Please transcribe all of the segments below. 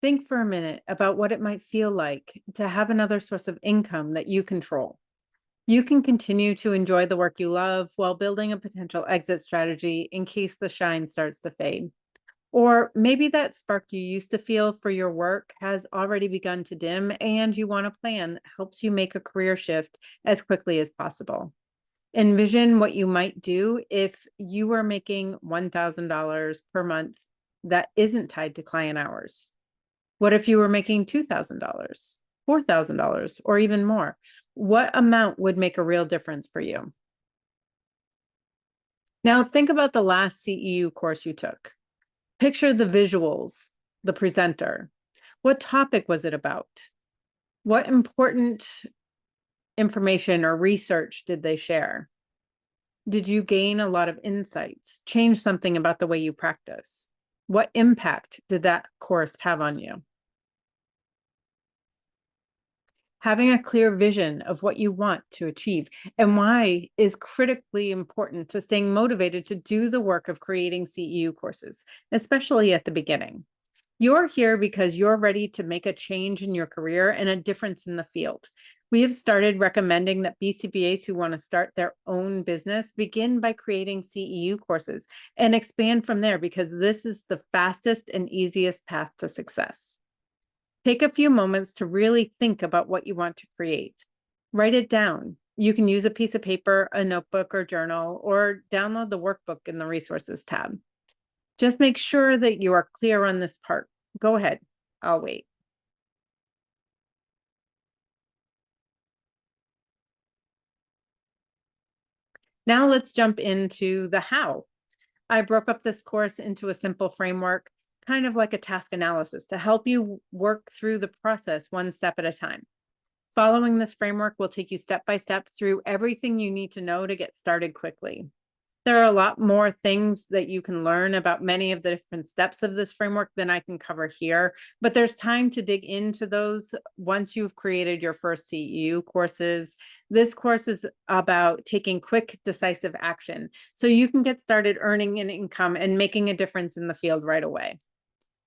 Think for a minute about what it might feel like to have another source of income that you control. You can continue to enjoy the work you love while building a potential exit strategy in case the shine starts to fade. Or maybe that spark you used to feel for your work has already begun to dim and you want a plan that helps you make a career shift as quickly as possible. Envision what you might do if you were making $1,000 per month that isn't tied to client hours. What if you were making $2,000, $4,000, or even more? What amount would make a real difference for you? Now, think about the last CEU course you took. Picture the visuals, the presenter. What topic was it about? What important information or research did they share? Did you gain a lot of insights, change something about the way you practice? What impact did that course have on you? Having a clear vision of what you want to achieve and why is critically important to staying motivated to do the work of creating CEU courses, especially at the beginning. You're here because you're ready to make a change in your career and a difference in the field. We have started recommending that BCBAs who want to start their own business begin by creating CEU courses and expand from there because this is the fastest and easiest path to success. Take a few moments to really think about what you want to create. Write it down. You can use a piece of paper, a notebook or journal, or download the workbook in the resources tab. Just make sure that you are clear on this part. Go ahead. I'll wait. Now let's jump into the how. I broke up this course into a simple framework, kind of like a task analysis, to help you work through the process one step at a time. Following this framework will take you step by step through everything you need to know to get started quickly. There are a lot more things that you can learn about many of the different steps of this framework than I can cover here, but there's time to dig into those once you've created your first CEU courses. This course is about taking quick, decisive action so you can get started earning an income and making a difference in the field right away.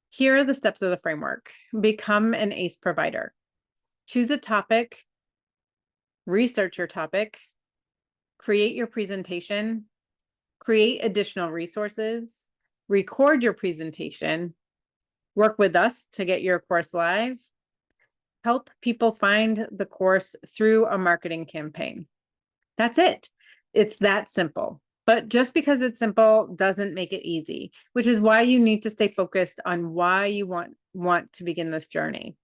Here are the steps of the framework. Become an ACE provider. Choose a topic, research your topic, create your presentation, create additional resources, record your presentation, work with us to get your course live, help people find the course through a marketing campaign. That's it. It's that simple. But just because it's simple doesn't make it easy, which is why you need to stay focused on why you want to begin this journey.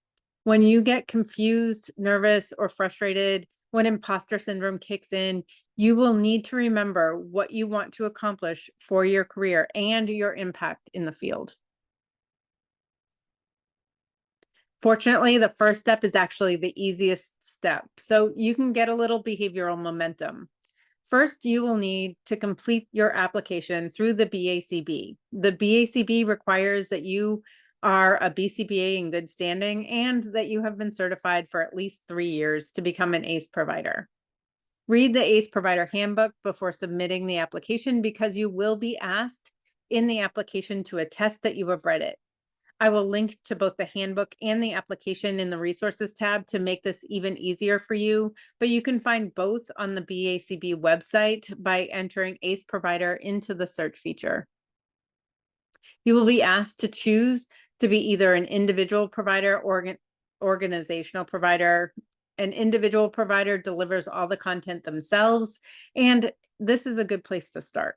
When you get confused, nervous, or frustrated, when imposter syndrome kicks in, you will need to remember what you want to accomplish for your career and your impact in the field. Fortunately, the first step is actually the easiest step, so you can get a little behavioral momentum. First, you will need to complete your application through the BACB. The BACB requires that you are a BCBA in good standing and that you have been certified for at least 3 years to become an ACE provider. Read the ACE provider handbook before submitting the application because you will be asked in the application to attest that you have read it. I will link to both the handbook and the application in the resources tab to make this even easier for you, but you can find both on the BACB website by entering ACE provider into the search feature. You will be asked to choose to be either an individual provider or organizational provider. An individual provider delivers all the content themselves, and this is a good place to start.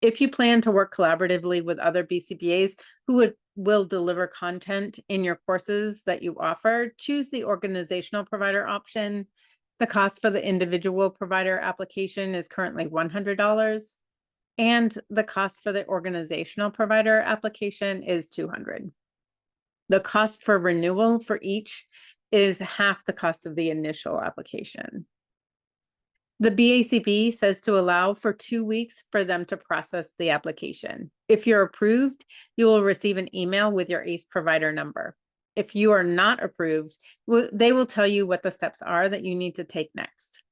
If you plan to work collaboratively with other BCBAs who will deliver content in your courses that you offer, choose the organizational provider option. The cost for the individual provider application is currently $100, and the cost for the organizational provider application is $200. The cost for renewal for each is half the cost of the initial application. The BACB says to allow for 2 weeks for them to process the application. If you're approved, you will receive an email with your ACE provider number. If you are not approved, they will tell you what the steps are that you need to take next.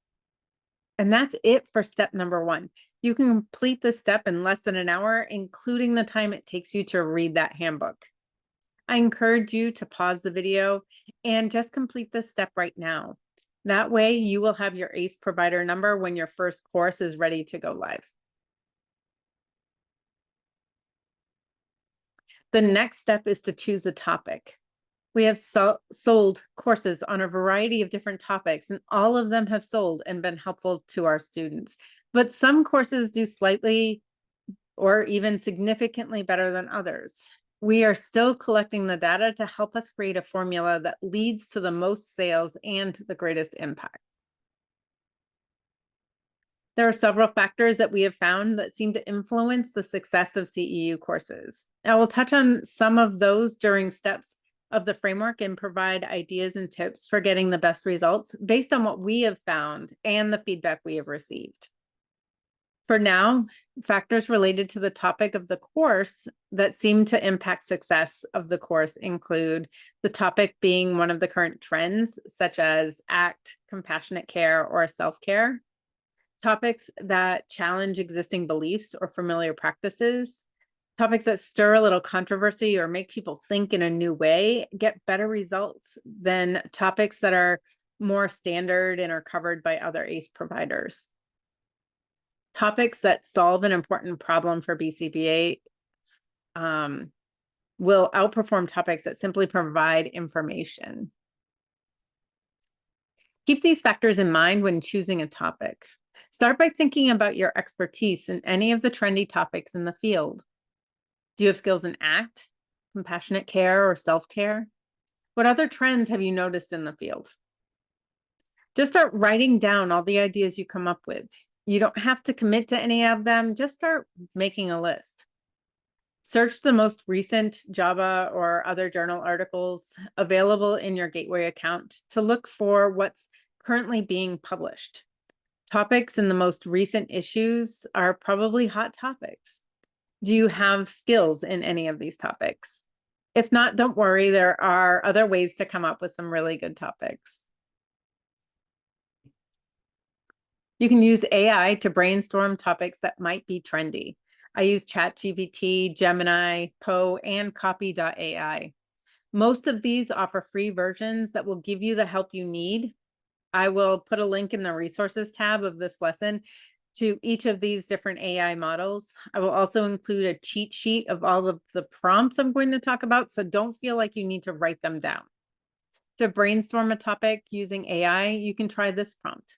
And that's it for step number 1. You can complete this step in less than an hour, including the time it takes you to read that handbook. I encourage you to pause the video and just complete this step right now. That way you will have your ACE provider number when your first course is ready to go live. The next step is to choose a topic. We have sold courses on a variety of different topics, and all of them have sold and been helpful to our students. But some courses do slightly or even significantly better than others. We are still collecting the data to help us create a formula that leads to the most sales and the greatest impact. There are several factors that we have found that seem to influence the success of CEU courses. I will touch on some of those during steps of the framework and provide ideas and tips for getting the best results based on what we have found and the feedback we have received. For now, factors related to the topic of the course that seem to impact success of the course include the topic being one of the current trends, such as ACT, compassionate care, or self-care. Topics that challenge existing beliefs or familiar practices. Topics that stir a little controversy or make people think in a new way get better results than topics that are more standard and are covered by other ACE providers. Topics that solve an important problem for BCBA will outperform topics that simply provide information. Keep these factors in mind when choosing a topic. Start by thinking about your expertise in any of the trendy topics in the field. Do you have skills in ACT, compassionate care, or self-care? What other trends have you noticed in the field? Just start writing down all the ideas you come up with. You don't have to commit to any of them, just start making a list. Search the most recent JABA or other journal articles available in your Gateway account to look for what's currently being published. Topics in the most recent issues are probably hot topics. Do you have skills in any of these topics? If not, don't worry, there are other ways to come up with some really good topics. You can use AI to brainstorm topics that might be trendy. I use ChatGPT, Gemini, Poe, and Copy.ai. Most of these offer free versions that will give you the help you need. I will put a link in the resources tab of this lesson to each of these different AI models. I will also include a cheat sheet of all of the prompts I'm going to talk about, so don't feel like you need to write them down. To brainstorm a topic using AI, you can try this prompt.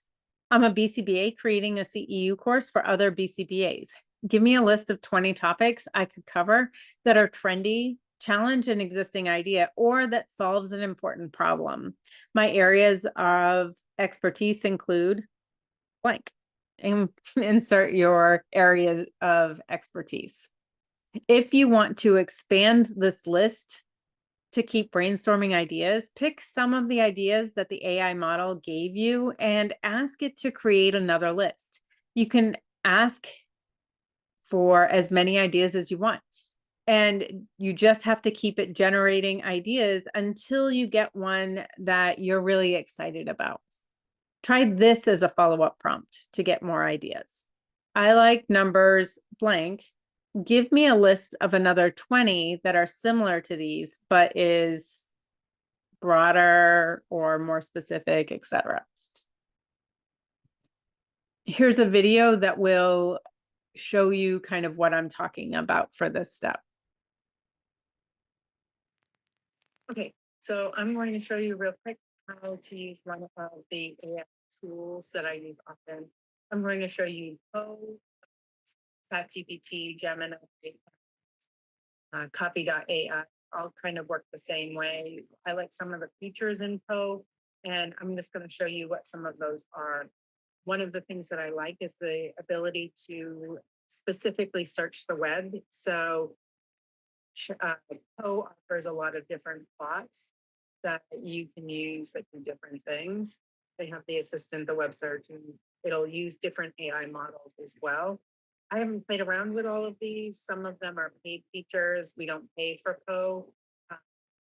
I'm a BCBA creating a CEU course for other BCBAs. Give me a list of 20 topics I could cover that are trendy, challenge an existing idea, or that solves an important problem. My areas of expertise include blank. And insert your areas of expertise. If you want to expand this list to keep brainstorming ideas, pick some of the ideas that the AI model gave you and ask it to create another list. You can ask for as many ideas as you want, and you just have to keep it generating ideas until you get one that you're really excited about. Try this as a follow-up prompt to get more ideas. I like numbers blank. Give me a list of another 20 that are similar to these, but is broader or more specific, etc. Here's a video that will show you kind of what I'm talking about for this step. Okay, so I'm going to show you real quick how to use one of the AI tools that I use often. I'm going to show you Poe, ChatGPT, Gemini, Copy.ai, all kind of work the same way. I like some of the features in Poe, and I'm just going to show you what some of those are. One of the things that I like is the ability to specifically search the web. So Poe offers a lot of different bots that you can use that do different things. They have the assistant, the web search, and it'll use different AI models as well. I haven't played around with all of these. Some of them are paid features. We don't pay for Poe.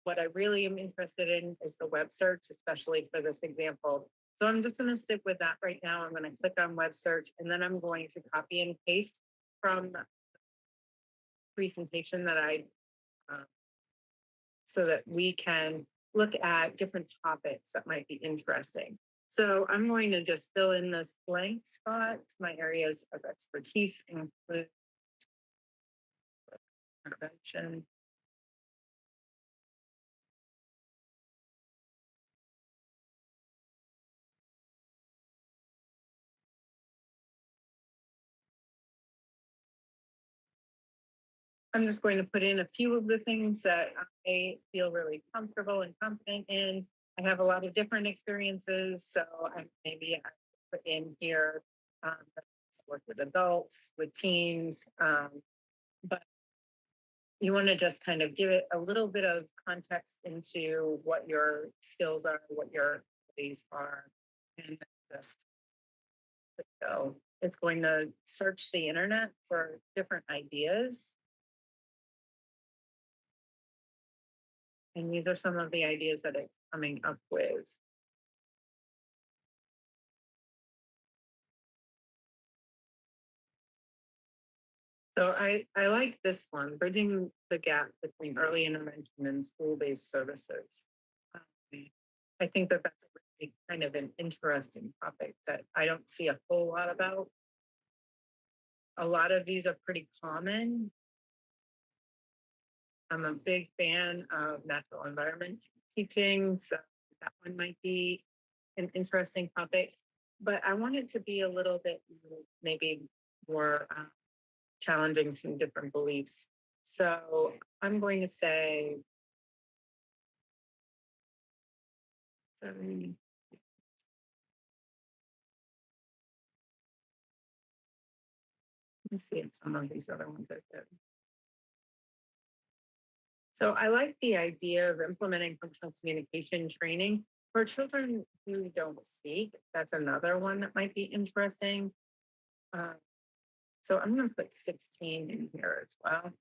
What I really am interested in is the web search, especially for this example. So I'm just going to stick with that right now. I'm going to click on web search, and then I'm going to copy and paste from the presentation that I so that we can look at different topics that might be interesting. So I'm going to just fill in this blank spot. My areas of expertise include intervention. I'm just going to put in a few of the things that I feel really comfortable and confident in. I have a lot of different experiences, so maybe I put in here that I work with adults, with teens, but you want to just kind of give it a little bit of context into what your skills are, what your abilities are, and just so it's going to search the internet for different ideas. And these are some of the ideas that it's coming up with. So I like this one, bridging the gap between early intervention and school-based services. Um, I think that that's a really kind of an interesting topic that I don't see a whole lot about. A lot of these are pretty common. I'm a big fan of natural environment teaching, so that one might be an interesting topic. But I want it to be a little bit maybe more challenging some different beliefs. So I'm going to say, let me see if some of these other ones are good. So I like the idea of implementing functional communication training for children who don't speak. That's another one that might be interesting. Uh, so I'm going to put 16 in here as well.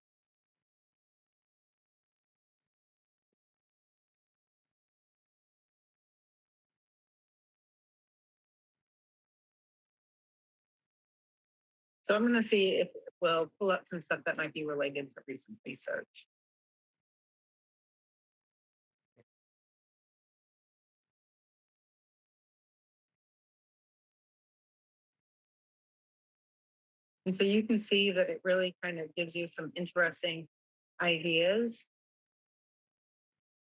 So I'm going to see if we'll pull up some stuff that might be related to recent research. And so you can see that it really kind of gives you some interesting ideas,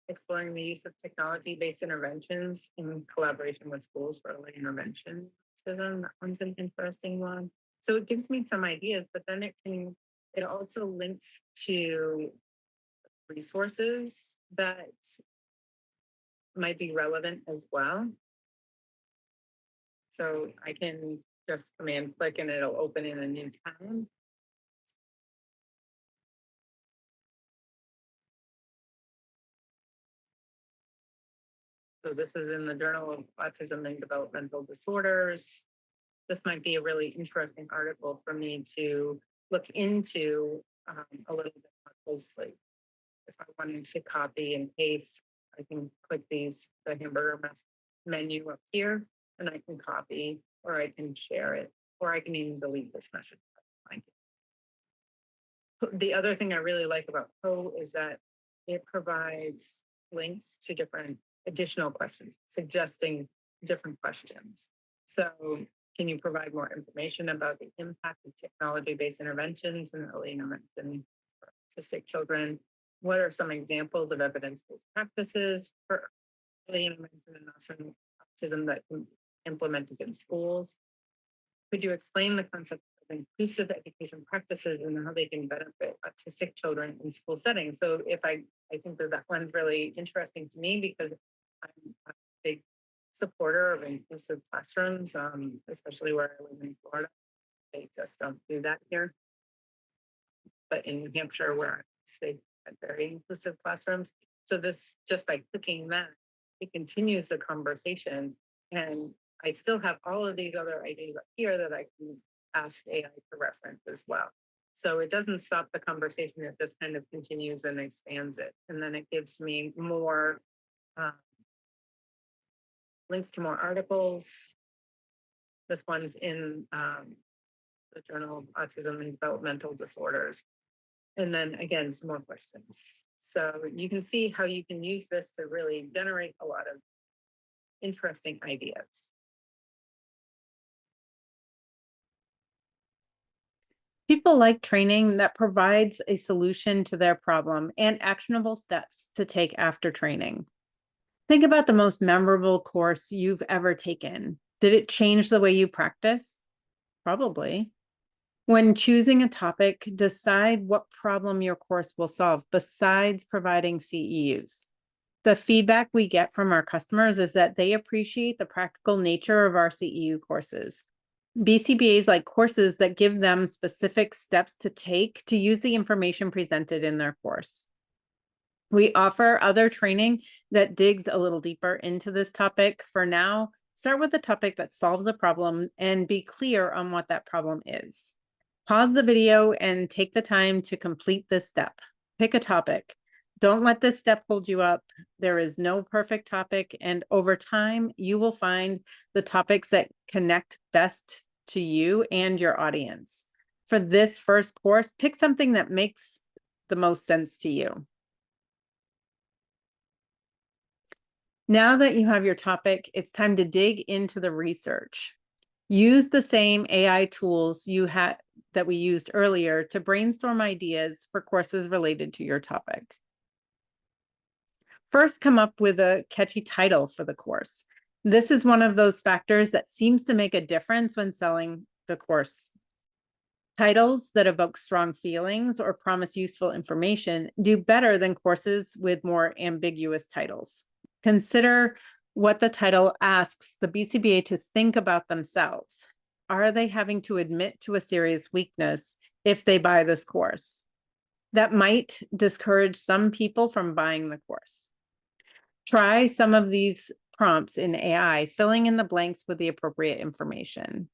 exploring the use of technology-based interventions in collaboration with schools for early intervention. So then that one's an interesting one. So it gives me some ideas, but then it also links to resources that might be relevant as well. So I can just command click and it'll open in a new tab. So this is in the Journal of Autism and Developmental Disorders. This might be a really interesting article for me to look into a little bit more closely. If I wanted to copy and paste, I can click the hamburger menu up here, and I can copy, or I can share it, or I can even delete this message. The other thing I really like about Poe is that it provides links to different additional questions, suggesting different questions. So can you provide more information about the impact of technology-based interventions in early intervention for autistic children? What are some examples of evidence-based practices for early intervention and autism that can be implemented in schools? Could you explain the concept of inclusive education practices and how they can benefit autistic children in school settings? So I think that one's really interesting to me because I'm a big supporter of inclusive classrooms, especially where I live in Florida. They just don't do that here. But in New Hampshire, where they have very inclusive classrooms. So this, just by clicking that, it continues the conversation. And I still have all of these other ideas up here that I can ask AI to reference as well. So it doesn't stop the conversation, it just kind of continues and expands it. And then it gives me more links to more articles. This one's in the Journal of Autism and Developmental Disorders. And then again, some more questions. So you can see how you can use this to really generate a lot of interesting ideas. People like training that provides a solution to their problem and actionable steps to take after training. Think about the most memorable course you've ever taken. Did it change the way you practice? Probably. When choosing a topic, decide what problem your course will solve besides providing CEUs. The feedback we get from our customers is that they appreciate the practical nature of our CEU courses. BCBAs like courses that give them specific steps to take to use the information presented in their course. We offer other training that digs a little deeper into this topic. For now, start with a topic that solves a problem and be clear on what that problem is. Pause the video and take the time to complete this step. Pick a topic. Don't let this step hold you up. There is no perfect topic, and over time, you will find the topics that connect best to you and your audience. For this first course, pick something that makes the most sense to you. Now that you have your topic, it's time to dig into the research. Use the same AI tools you had that we used earlier to brainstorm ideas for courses related to your topic. First, come up with a catchy title for the course. This is one of those factors that seems to make a difference when selling the course. Titles that evoke strong feelings or promise useful information do better than courses with more ambiguous titles. Consider what the title asks the BCBA to think about themselves. Are they having to admit to a serious weakness if they buy this course? That might discourage some people from buying the course. Try some of these prompts in AI, filling in the blanks with the appropriate information.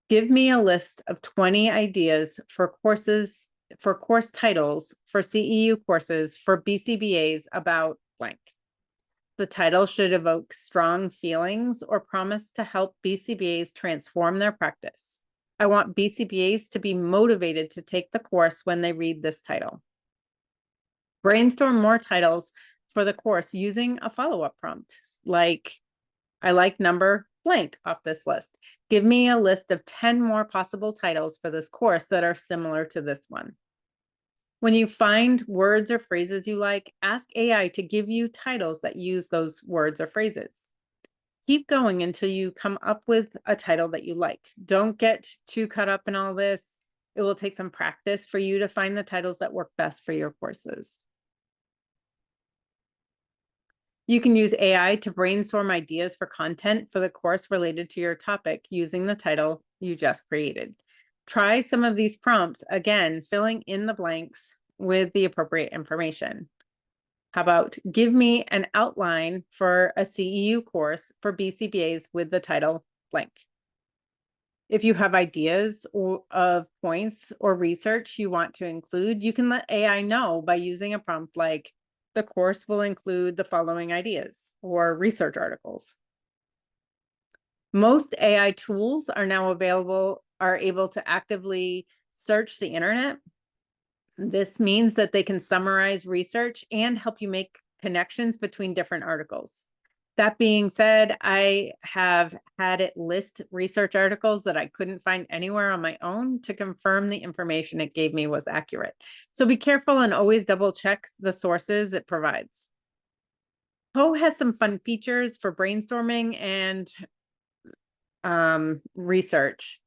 Give me a list of 20 ideas for courses, for course titles for CEU courses for BCBAs about blank. The title should evoke strong feelings or promise to help BCBAs transform their practice. I want BCBAs to be motivated to take the course when they read this title. Brainstorm more titles for the course using a follow-up prompt, like, I like number blank off this list. Give me a list of 10 more possible titles for this course that are similar to this one. When you find words or phrases you like, ask AI to give you titles that use those words or phrases. Keep going until you come up with a title that you like. Don't get too caught up in all this. It will take some practice for you to find the titles that work best for your courses. You can use AI to brainstorm ideas for content for the course related to your topic using the title you just created. Try some of these prompts, again, filling in the blanks with the appropriate information. How about give me an outline for a CEU course for BCBAs with the title blank? If you have ideas of points or research you want to include, you can let AI know by using a prompt like, the course will include the following ideas or research articles. Most AI tools are now able to actively search the internet. This means that they can summarize research and help you make connections between different articles. That being said, I have had it list research articles that I couldn't find anywhere on my own to confirm the information it gave me was accurate. So be careful and always double check the sources it provides. Poe has some fun features for brainstorming and research.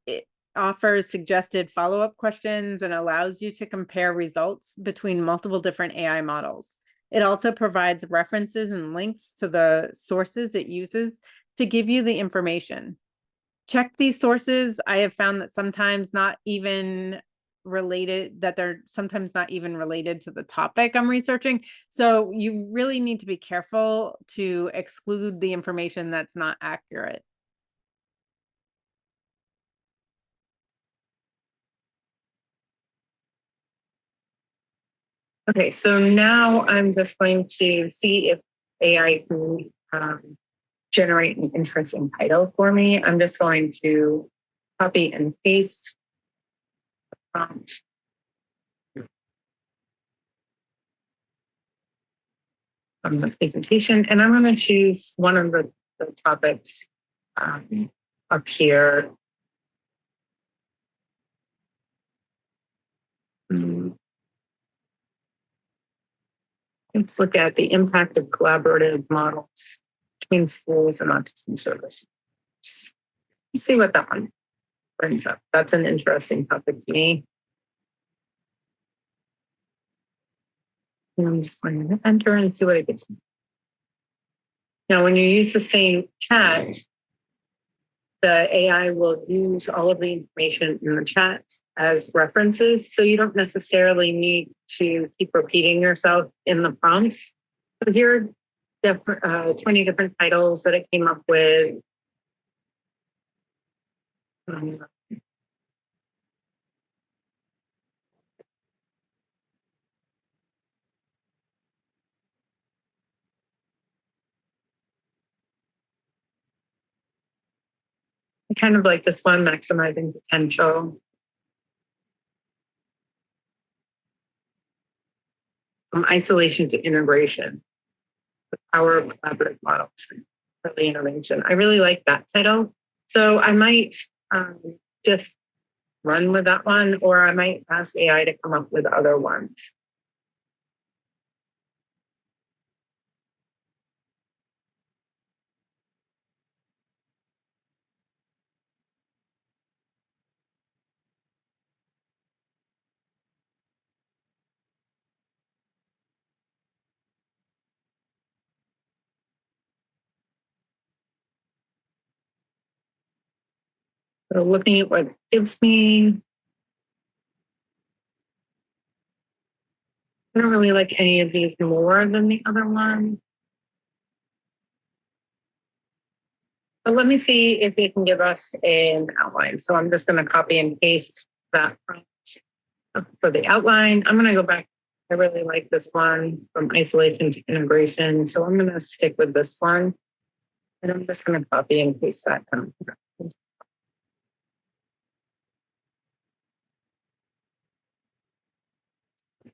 It offers suggested follow-up questions and allows you to compare results between multiple different AI models. It also provides references and links to the sources it uses to give you the information. Check these sources. I have found that sometimes not even related, that they're sometimes not even related to the topic I'm researching. So you really need to be careful to exclude the information that's not accurate. Okay, so now I'm just going to see if AI can generate an interesting title for me. I'm just going to copy and paste the prompt. from the presentation, and I'm going to choose one of the topics up here. Let's look at the impact of collaborative models between schools and autism services. Let's see what that one brings up. That's an interesting topic to me. And I'm just going to enter and see what it gets. Now, when you use the same chat, the AI will use all of the information in the chat as references. So you don't necessarily need to keep repeating yourself in the prompts. So here are 20 different titles that it came up with. I kind of like this one, maximizing potential. From isolation to integration, the power of collaborative models, early intervention. I really like that title. So I might just run with that one, or I might ask AI to come up with other ones. So looking at what it gives me, I don't really like any of these more than the other one. But let me see if it can give us an outline. So I'm just going to copy and paste that prompt for the outline. I'm going to go back. I really like this one, from isolation to integration. So I'm going to stick with this one. And I'm just going to copy and paste that down.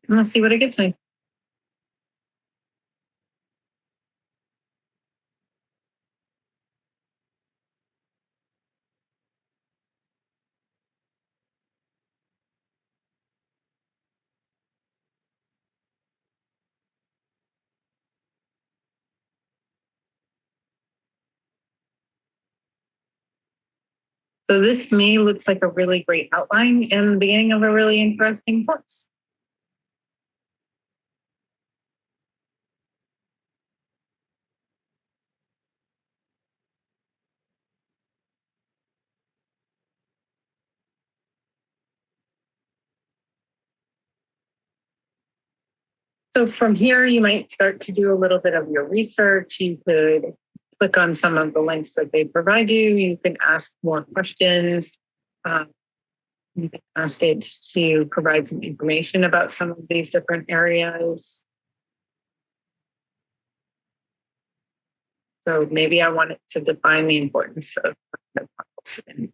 And let's see what it gives me. So this to me looks like a really great outline and the beginning of a really interesting course. So from here, you might start to do a little bit of your research. You could click on some of the links that they provide you. You can ask more questions. You can ask it to provide some information about some of these different areas. So maybe I want it to define the importance of the policy.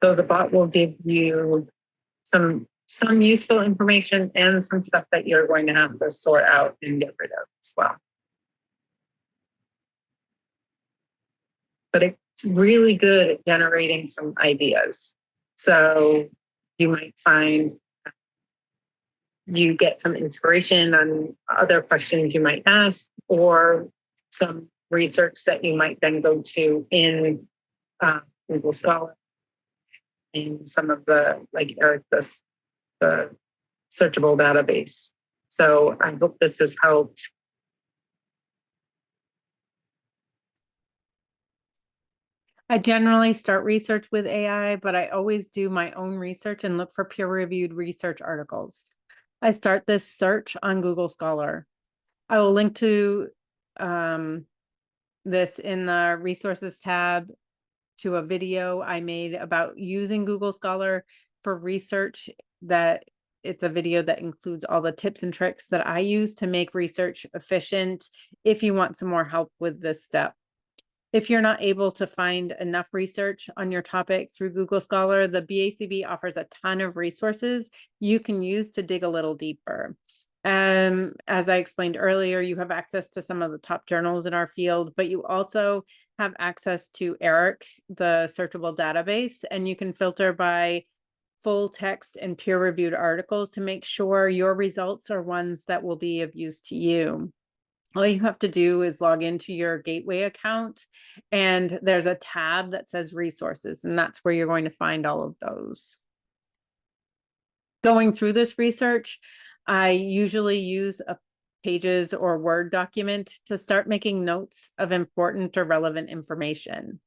So the bot will give you some useful information and some stuff that you're going to have to sort out and get rid of as well. But it's really good at generating some ideas. So you might find you get some inspiration on other questions you might ask, or some research that you might then go to in Google Scholar, in some of the, like Eric, the searchable database. So I hope this has helped. I generally start research with AI, but I always do my own research and look for peer-reviewed research articles. I start this search on Google Scholar. I will link to this in the resources tab to a video I made about using Google Scholar for research that it's a video that includes all the tips and tricks that I use to make research efficient if you want some more help with this step. If you're not able to find enough research on your topic through Google Scholar, the BACB offers a ton of resources you can use to dig a little deeper. As I explained earlier, you have access to some of the top journals in our field, but you also have access to ERIC, the searchable database, and you can filter by full text and peer-reviewed articles to make sure your results are ones that will be of use to you. All you have to do is log into your Gateway account, and there's a tab that says resources, and that's where you're going to find all of those. Going through this research, I usually use a Pages or Word document to start making notes of important or relevant information.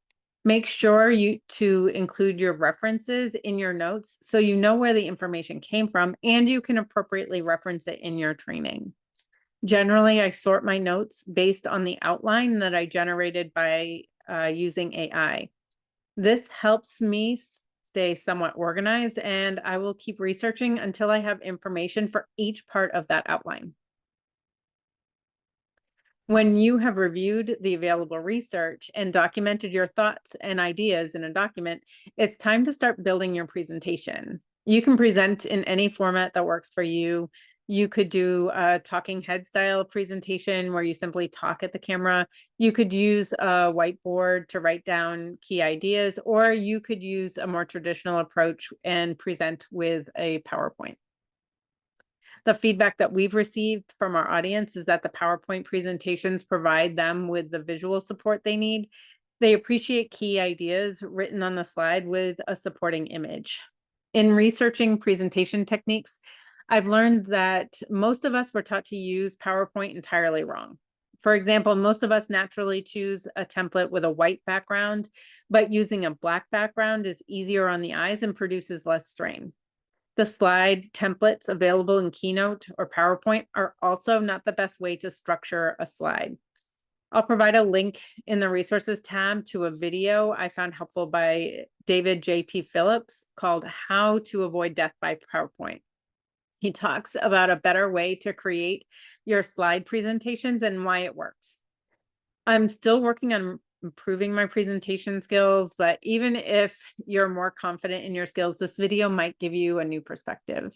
Make sure to include your references in your notes so you know where the information came from and you can appropriately reference it in your training. Generally, I sort my notes based on the outline that I generated by using AI. This helps me stay somewhat organized, and I will keep researching until I have information for each part of that outline. When you have reviewed the available research and documented your thoughts and ideas in a document, it's time to start building your presentation. You can present in any format that works for you. You could do a talking head style presentation where you simply talk at the camera. You could use a whiteboard to write down key ideas, or you could use a more traditional approach and present with a PowerPoint. The feedback that we've received from our audience is that the PowerPoint presentations provide them with the visual support they need. They appreciate key ideas written on the slide with a supporting image. In researching presentation techniques, I've learned that most of us were taught to use PowerPoint entirely wrong. For example, most of us naturally choose a template with a white background, but using a black background is easier on the eyes and produces less strain. The slide templates available in Keynote or PowerPoint are also not the best way to structure a slide. I'll provide a link in the resources tab to a video I found helpful by David J.P. Phillips called How to Avoid Death by PowerPoint. He talks about a better way to create your slide presentations and why it works. I'm still working on improving my presentation skills, but even if you're more confident in your skills, this video might give you a new perspective.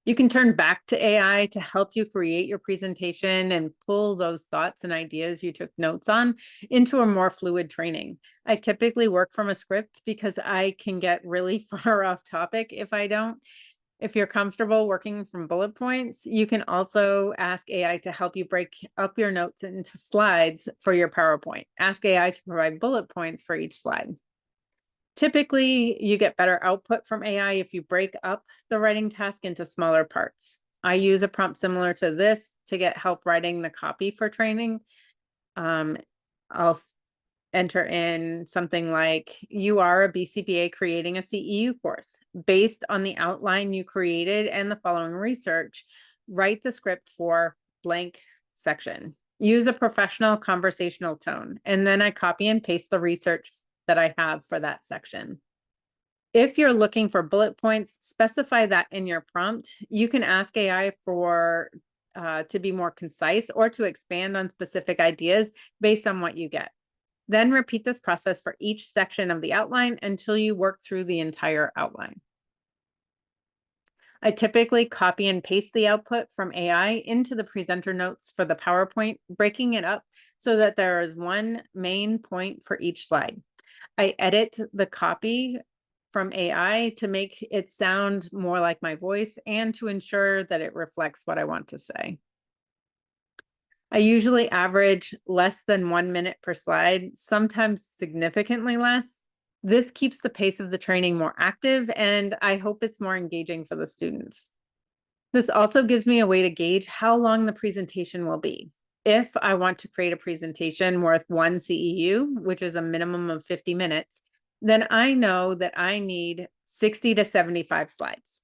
You can turn back to AI to help you create your presentation and pull those thoughts and ideas you took notes on into a more fluid training. I typically work from a script because I can get really far off topic if I don't. If you're comfortable working from bullet points, you can also ask AI to help you break up your notes into slides for your PowerPoint. Ask AI to provide bullet points for each slide. Typically, you get better output from AI if you break up the writing task into smaller parts. I use a prompt similar to this to get help writing the copy for training. I'll enter in something like, you are a BCBA creating a CEU course. Based on the outline you created and the following research, write the script for blank section. Use a professional conversational tone, and then I copy and paste the research that I have for that section. If you're looking for bullet points, specify that in your prompt. You can ask AI for to be more concise or to expand on specific ideas based on what you get. Then repeat this process for each section of the outline until you work through the entire outline. I typically copy and paste the output from AI into the presenter notes for the PowerPoint, breaking it up so that there is one main point for each slide. I edit the copy from AI to make it sound more like my voice and to ensure that it reflects what I want to say. I usually average less than 1 minute per slide, sometimes significantly less. This keeps the pace of the training more active, and I hope it's more engaging for the students. This also gives me a way to gauge how long the presentation will be. If I want to create a presentation worth 1 CEU, which is a minimum of 50 minutes, then I know that I need 60 to 75 slides.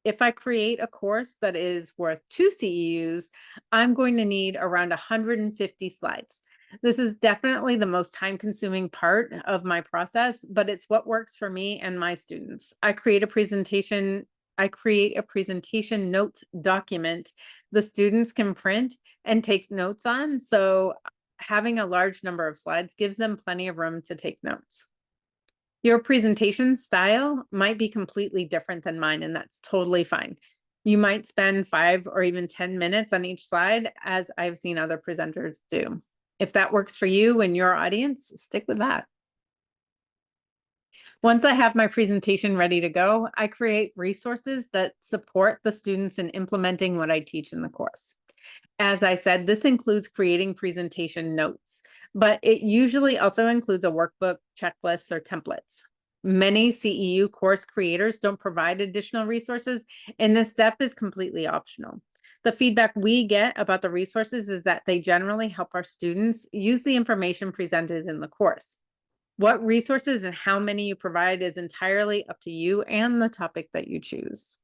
If I create a course that is worth 2 CEUs, I'm going to need around 150 slides. This is definitely the most time-consuming part of my process, but it's what works for me and my students. I create a presentation notes document the students can print and take notes on. So having a large number of slides gives them plenty of room to take notes. Your presentation style might be completely different than mine, and that's totally fine. You might spend 5 or even 10 minutes on each slide, as I've seen other presenters do. If that works for you and your audience, stick with that. Once I have my presentation ready to go, I create resources that support the students in implementing what I teach in the course. As I said, this includes creating presentation notes, but it usually also includes a workbook, checklists, or templates. Many CEU course creators don't provide additional resources, and this step is completely optional. The feedback we get about the resources is that they generally help our students use the information presented in the course. What resources and how many you provide is entirely up to you and the topic that you choose.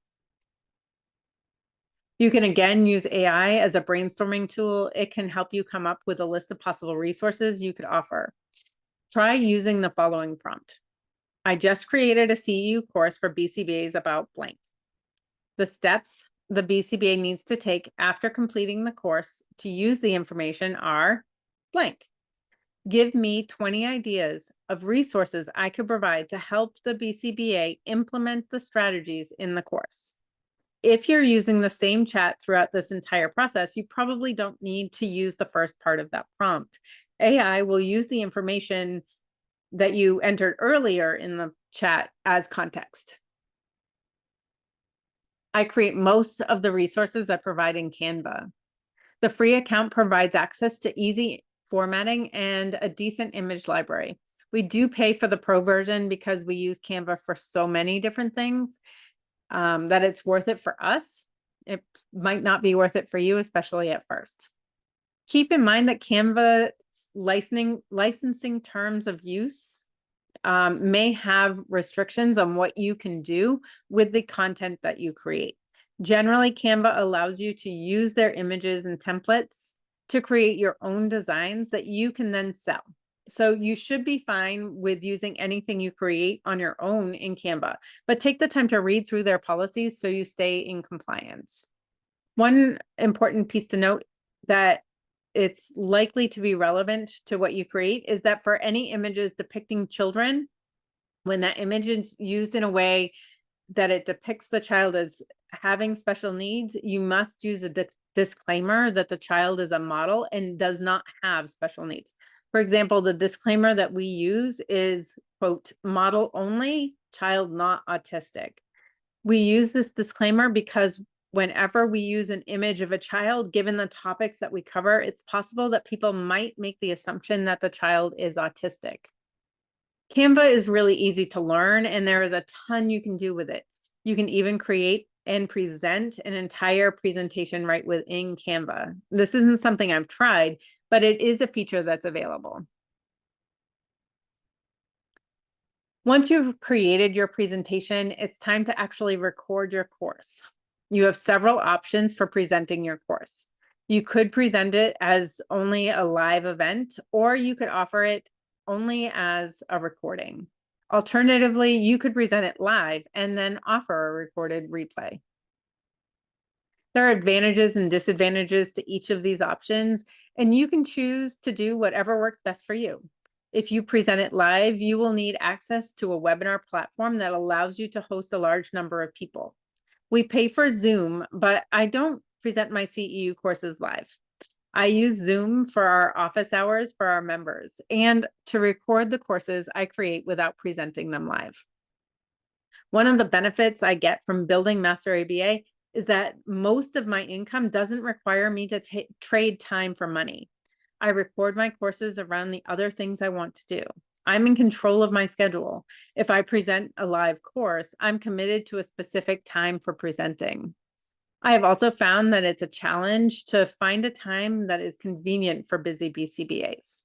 You can again use AI as a brainstorming tool. It can help you come up with a list of possible resources you could offer. Try using the following prompt. I just created a CEU course for BCBAs about blank. The steps the BCBA needs to take after completing the course to use the information are blank. Give me 20 ideas of resources I could provide to help the BCBA implement the strategies in the course. If you're using the same chat throughout this entire process, you probably don't need to use the first part of that prompt. AI will use the information that you entered earlier in the chat as context. I create most of the resources I provide in Canva. The free account provides access to easy formatting and a decent image library. We do pay for the pro version because we use Canva for so many different things that it's worth it for us. It might not be worth it for you, especially at first. Keep in mind that Canva licensing terms of use may have restrictions on what you can do with the content that you create. Generally, Canva allows you to use their images and templates to create your own designs that you can then sell. So you should be fine with using anything you create on your own in Canva, but take the time to read through their policies so you stay in compliance. One important piece to note that it's likely to be relevant to what you create is that for any images depicting children, when that image is used in a way that it depicts the child as having special needs, you must use a disclaimer that the child is a model and does not have special needs. For example, the disclaimer that we use is, quote, model only, child not autistic. We use this disclaimer because whenever we use an image of a child, given the topics that we cover, it's possible that people might make the assumption that the child is autistic. Canva is really easy to learn, and there is a ton you can do with it. You can even create and present an entire presentation right within Canva. This isn't something I've tried, but it is a feature that's available. Once you've created your presentation, it's time to actually record your course. You have several options for presenting your course. You could present it as only a live event, or you could offer it only as a recording. Alternatively, you could present it live and then offer a recorded replay. There are advantages and disadvantages to each of these options, and you can choose to do whatever works best for you. If you present it live, you will need access to a webinar platform that allows you to host a large number of people. We pay for Zoom, but I don't present my CEU courses live. I use Zoom for our office hours for our members and to record the courses I create without presenting them live. One of the benefits I get from building Master ABA is that most of my income doesn't require me to trade time for money. I record my courses around the other things I want to do. I'm in control of my schedule. If I present a live course, I'm committed to a specific time for presenting. I have also found that it's a challenge to find a time that is convenient for busy BCBAs.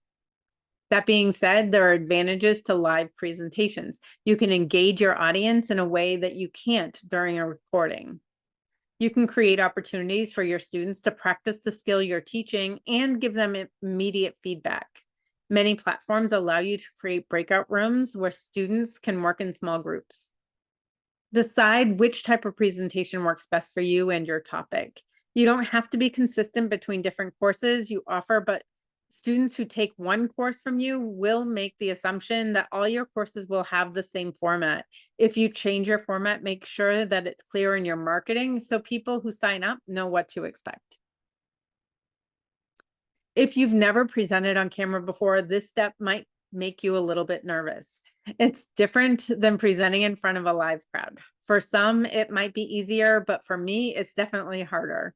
That being said, there are advantages to live presentations. You can engage your audience in a way that you can't during a recording. You can create opportunities for your students to practice the skill you're teaching and give them immediate feedback. Many platforms allow you to create breakout rooms where students can work in small groups. Decide which type of presentation works best for you and your topic. You don't have to be consistent between different courses you offer, but students who take one course from you will make the assumption that all your courses will have the same format. If you change your format, make sure that it's clear in your marketing so people who sign up know what to expect. If you've never presented on camera before, this step might make you a little bit nervous. It's different than presenting in front of a live crowd. For some, it might be easier, but for me, it's definitely harder.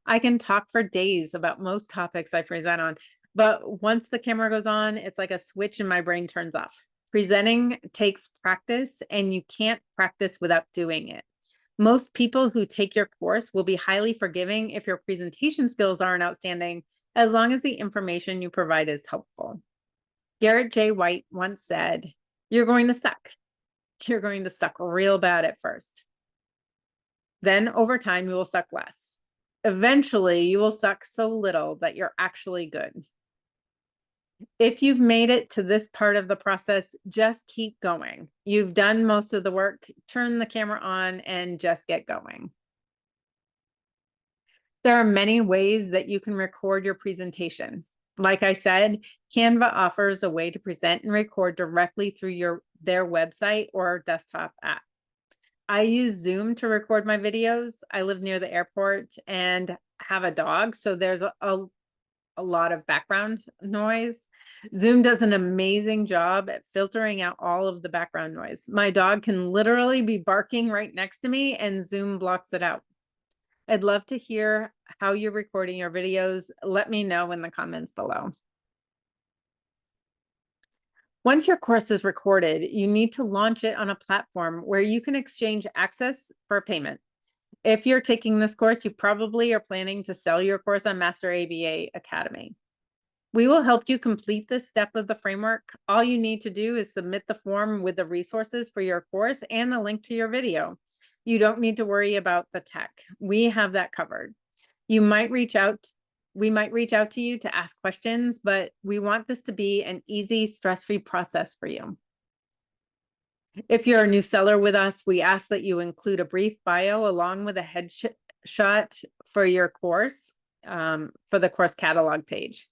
I can talk for days about most topics I present on, but once the camera goes on, it's like a switch and my brain turns off. Presenting takes practice, and you can't practice without doing it. Most people who take your course will be highly forgiving if your presentation skills aren't outstanding, as long as the information you provide is helpful. Garrett J. White once said, "You're going to suck. You're going to suck real bad at first. Then over time, you will suck less. Eventually, you will suck so little that you're actually good." If you've made it to this part of the process, just keep going. You've done most of the work. Turn the camera on and just get going. There are many ways that you can record your presentation. Like I said, Canva offers a way to present and record directly through their website or desktop app. I use Zoom to record my videos. I live near the airport and have a dog, so there's a lot of background noise. Zoom does an amazing job at filtering out all of the background noise. My dog can literally be barking right next to me and Zoom blocks it out. I'd love to hear how you're recording your videos. Let me know in the comments below. Once your course is recorded, you need to launch it on a platform where you can exchange access for payment. If you're taking this course, you probably are planning to sell your course on Master ABA Academy. We will help you complete this step of the framework. All you need to do is submit the form with the resources for your course and the link to your video. You don't need to worry about the tech. We have that covered. We might reach out to you to ask questions, but we want this to be an easy, stress-free process for you. If you're a new seller with us, we ask that you include a brief bio along with a headshot for your course, for the course catalog page.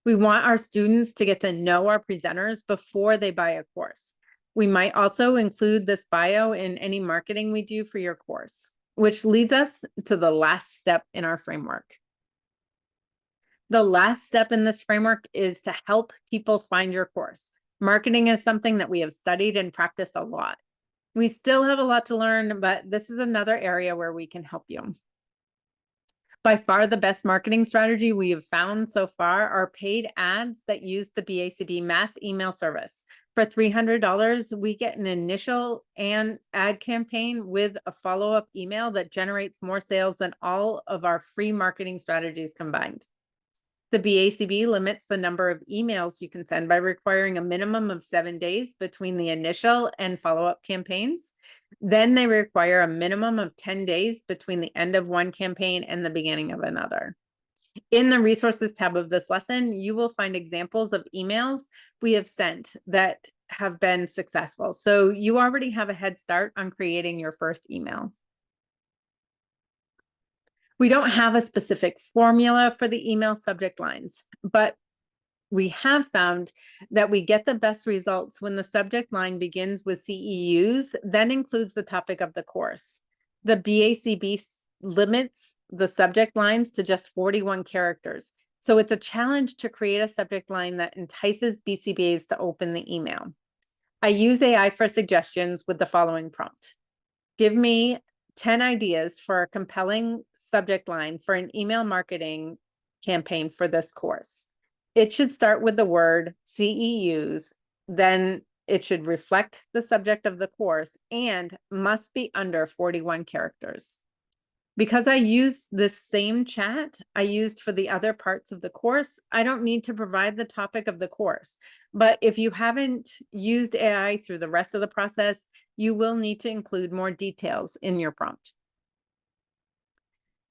We want our students to get to know our presenters before they buy a course. We might also include this bio in any marketing we do for your course, which leads us to the last step in our framework. The last step in this framework is to help people find your course. Marketing is something that we have studied and practiced a lot. We still have a lot to learn, but this is another area where we can help you. By far, the best marketing strategy we have found so far are paid ads that use the BACB mass email service. For $300, we get an initial and ad campaign with a follow-up email that generates more sales than all of our free marketing strategies combined. The BACB limits the number of emails you can send by requiring a minimum of 7 days between the initial and follow-up campaigns. Then they require a minimum of 10 days between the end of one campaign and the beginning of another. In the resources tab of this lesson, you will find examples of emails we have sent that have been successful. So you already have a head start on creating your first email. We don't have a specific formula for the email subject lines, but we have found that we get the best results when the subject line begins with CEUs, then includes the topic of the course. The BACB limits the subject lines to just 41 characters. So it's a challenge to create a subject line that entices BCBAs to open the email. I use AI for suggestions with the following prompt. Give me 10 ideas for a compelling subject line for an email marketing campaign for this course. It should start with the word CEUs, then it should reflect the subject of the course and must be under 41 characters. Because I use this same chat I used for the other parts of the course, I don't need to provide the topic of the course. But if you haven't used AI through the rest of the process, you will need to include more details in your prompt.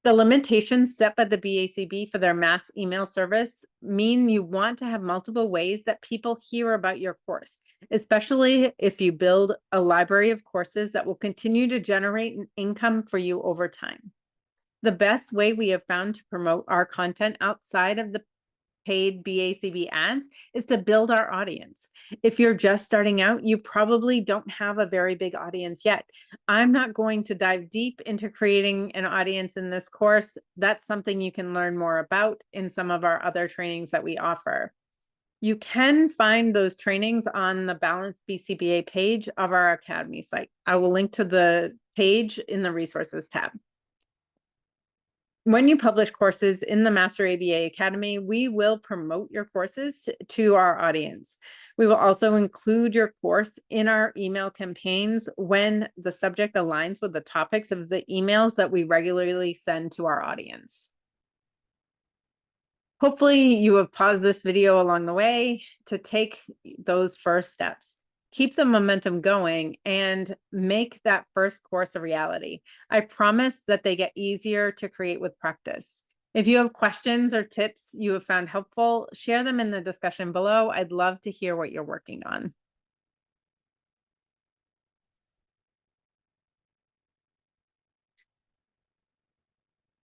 The limitations set by the BACB for their mass email service mean you want to have multiple ways that people hear about your course, especially if you build a library of courses that will continue to generate an income for you over time. The best way we have found to promote our content outside of the paid BACB ads is to build our audience. If you're just starting out, you probably don't have a very big audience yet. I'm not going to dive deep into creating an audience in this course. That's something you can learn more about in some of our other trainings that we offer. You can find those trainings on the Balanced BCBA page of our Academy site. I will link to the page in the resources tab. When you publish courses in the Master ABA Academy, we will promote your courses to our audience. We will also include your course in our email campaigns when the subject aligns with the topics of the emails that we regularly send to our audience. Hopefully you have paused this video along the way to take those first steps. Keep the momentum going and make that first course a reality. I promise that they get easier to create with practice. If you have questions or tips you have found helpful, share them in the discussion below. I'd love to hear what you're working on.